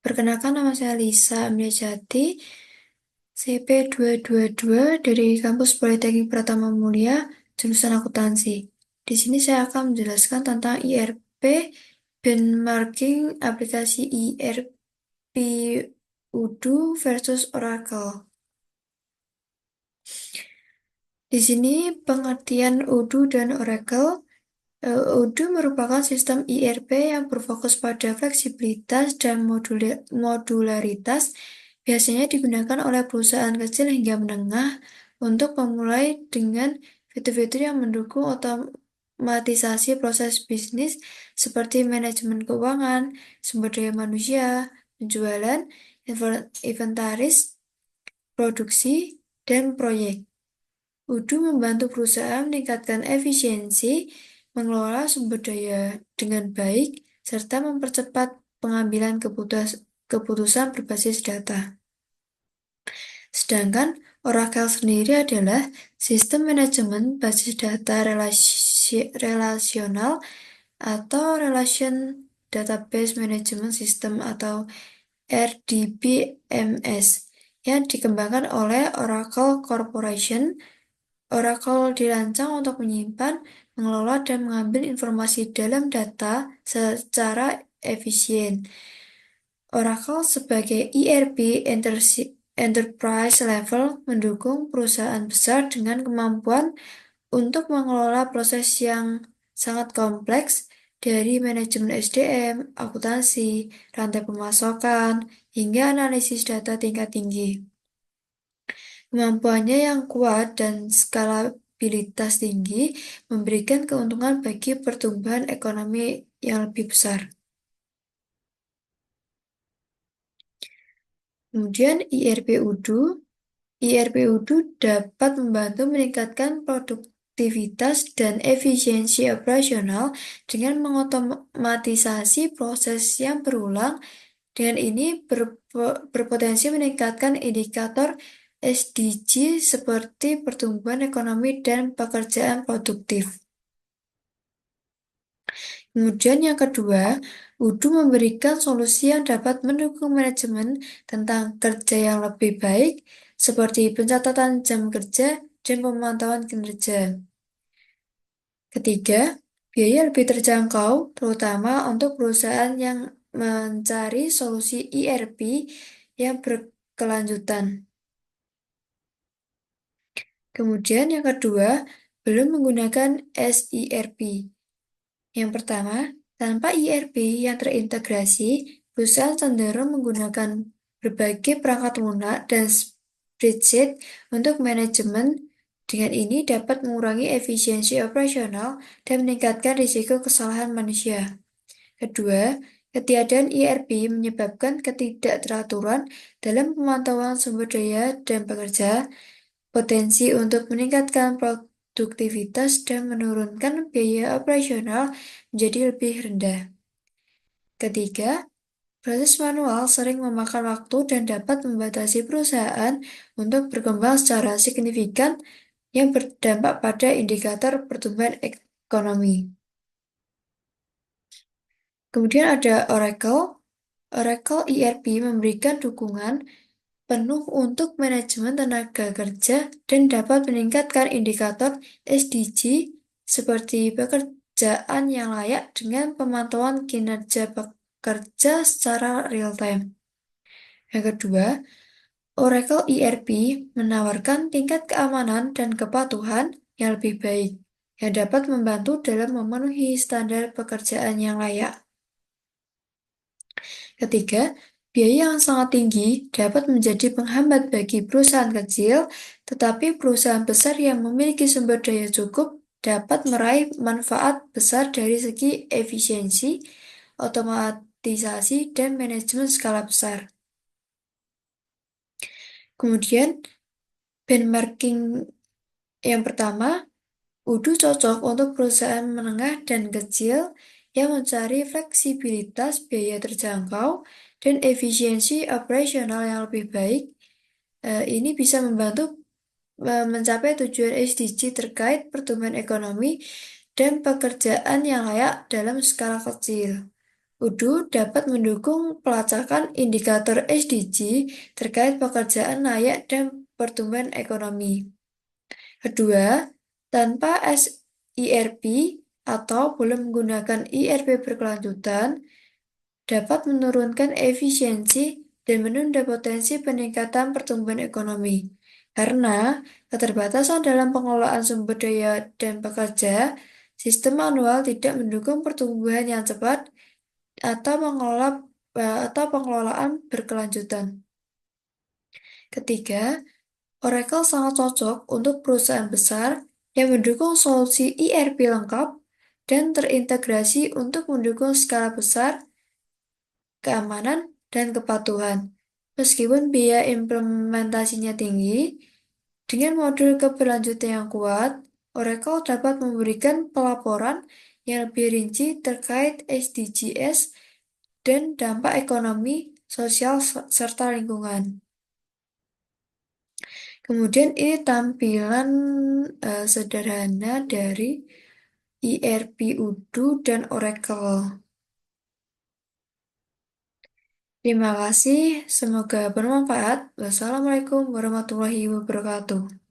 Perkenalkan, nama saya Lisa Amriajati, CP222 dari Kampus Politeknik Pratama Mulia, jurusan akuntansi. Di sini saya akan menjelaskan tentang IRP, benchmarking aplikasi IRP Odoo versus Oracle. Di sini pengertian Odoo dan Oracle. Odoo merupakan sistem IRP yang berfokus pada fleksibilitas dan modularitas, biasanya digunakan oleh perusahaan kecil hingga menengah untuk memulai dengan fitur-fitur yang mendukung otomatisasi proses bisnis seperti manajemen keuangan, sumber daya manusia, penjualan, inventaris, produksi, dan proyek. Odoo membantu perusahaan meningkatkan efisiensi, mengelola sumber daya dengan baik, serta mempercepat pengambilan keputusan berbasis data. Sedangkan Oracle sendiri adalah sistem manajemen basis data relasional atau Relation Database Management System atau RDBMS yang dikembangkan oleh Oracle Corporation. Oracle dirancang untuk menyimpan, mengelola, dan mengambil informasi dalam data secara efisien. Oracle sebagai ERP enterprise level mendukung perusahaan besar dengan kemampuan untuk mengelola proses yang sangat kompleks dari manajemen SDM, akuntansi, rantai pemasakan, hingga analisis data tingkat tinggi. Kemampuannya yang kuat dan skalabilitas tinggi memberikan keuntungan bagi pertumbuhan ekonomi yang lebih besar. Kemudian IRP Odoo dapat membantu meningkatkan produktivitas dan efisiensi operasional dengan mengotomatisasi proses yang berulang. Dengan ini berpotensi meningkatkan indikator SDG seperti pertumbuhan ekonomi dan pekerjaan produktif. Kemudian yang kedua, Odoo memberikan solusi yang dapat mendukung manajemen tentang kerja yang lebih baik, seperti pencatatan jam kerja dan pemantauan kinerja. Ketiga, biaya lebih terjangkau, terutama untuk perusahaan yang mencari solusi IRP yang berkelanjutan. Kemudian yang kedua, belum menggunakan SIRP. Yang pertama, tanpa IRP yang terintegrasi, perusahaan cenderung menggunakan berbagai perangkat lunak dan spreadsheet untuk manajemen. Dengan ini dapat mengurangi efisiensi operasional dan meningkatkan risiko kesalahan manusia. Kedua, ketiadaan IRP menyebabkan ketidakteraturan dalam pemantauan sumber daya dan pekerja, potensi untuk meningkatkan produktivitas dan menurunkan biaya operasional menjadi lebih rendah. Ketiga, proses manual sering memakan waktu dan dapat membatasi perusahaan untuk berkembang secara signifikan yang berdampak pada indikator pertumbuhan ekonomi. Kemudian ada Oracle. Oracle ERP memberikan dukungan penuh untuk manajemen tenaga kerja dan dapat meningkatkan indikator SDG seperti pekerjaan yang layak dengan pemantauan kinerja pekerja secara real-time. Yang kedua, Oracle ERP menawarkan tingkat keamanan dan kepatuhan yang lebih baik, yang dapat membantu dalam memenuhi standar pekerjaan yang layak. Ketiga, biaya yang sangat tinggi dapat menjadi penghambat bagi perusahaan kecil, tetapi perusahaan besar yang memiliki sumber daya cukup dapat meraih manfaat besar dari segi efisiensi, otomatisasi, dan manajemen skala besar. Kemudian, benchmarking yang pertama, Odoo cocok untuk perusahaan menengah dan kecil yang mencari fleksibilitas biaya terjangkau dan efisiensi operasional yang lebih baik. Ini bisa membantu mencapai tujuan SDG terkait pertumbuhan ekonomi dan pekerjaan yang layak dalam skala kecil. Udu dapat mendukung pelacakan indikator SDG terkait pekerjaan layak dan pertumbuhan ekonomi. Kedua, tanpa SIRP atau belum menggunakan IRP berkelanjutan, dapat menurunkan efisiensi dan menunda potensi peningkatan pertumbuhan ekonomi. Karena keterbatasan dalam pengelolaan sumber daya dan pekerja, sistem manual tidak mendukung pertumbuhan yang cepat atau pengelolaan berkelanjutan. Ketiga, Oracle sangat cocok untuk perusahaan besar yang mendukung solusi ERP lengkap dan terintegrasi untuk mendukung skala besar, keamanan, dan kepatuhan. Meskipun biaya implementasinya tinggi, dengan modul keberlanjutan yang kuat, Oracle dapat memberikan pelaporan yang lebih rinci terkait SDGs dan dampak ekonomi, sosial, serta lingkungan. Kemudian ini tampilan sederhana dari ERP Udo dan Oracle. Terima kasih, semoga bermanfaat. Wassalamualaikum warahmatullahi wabarakatuh.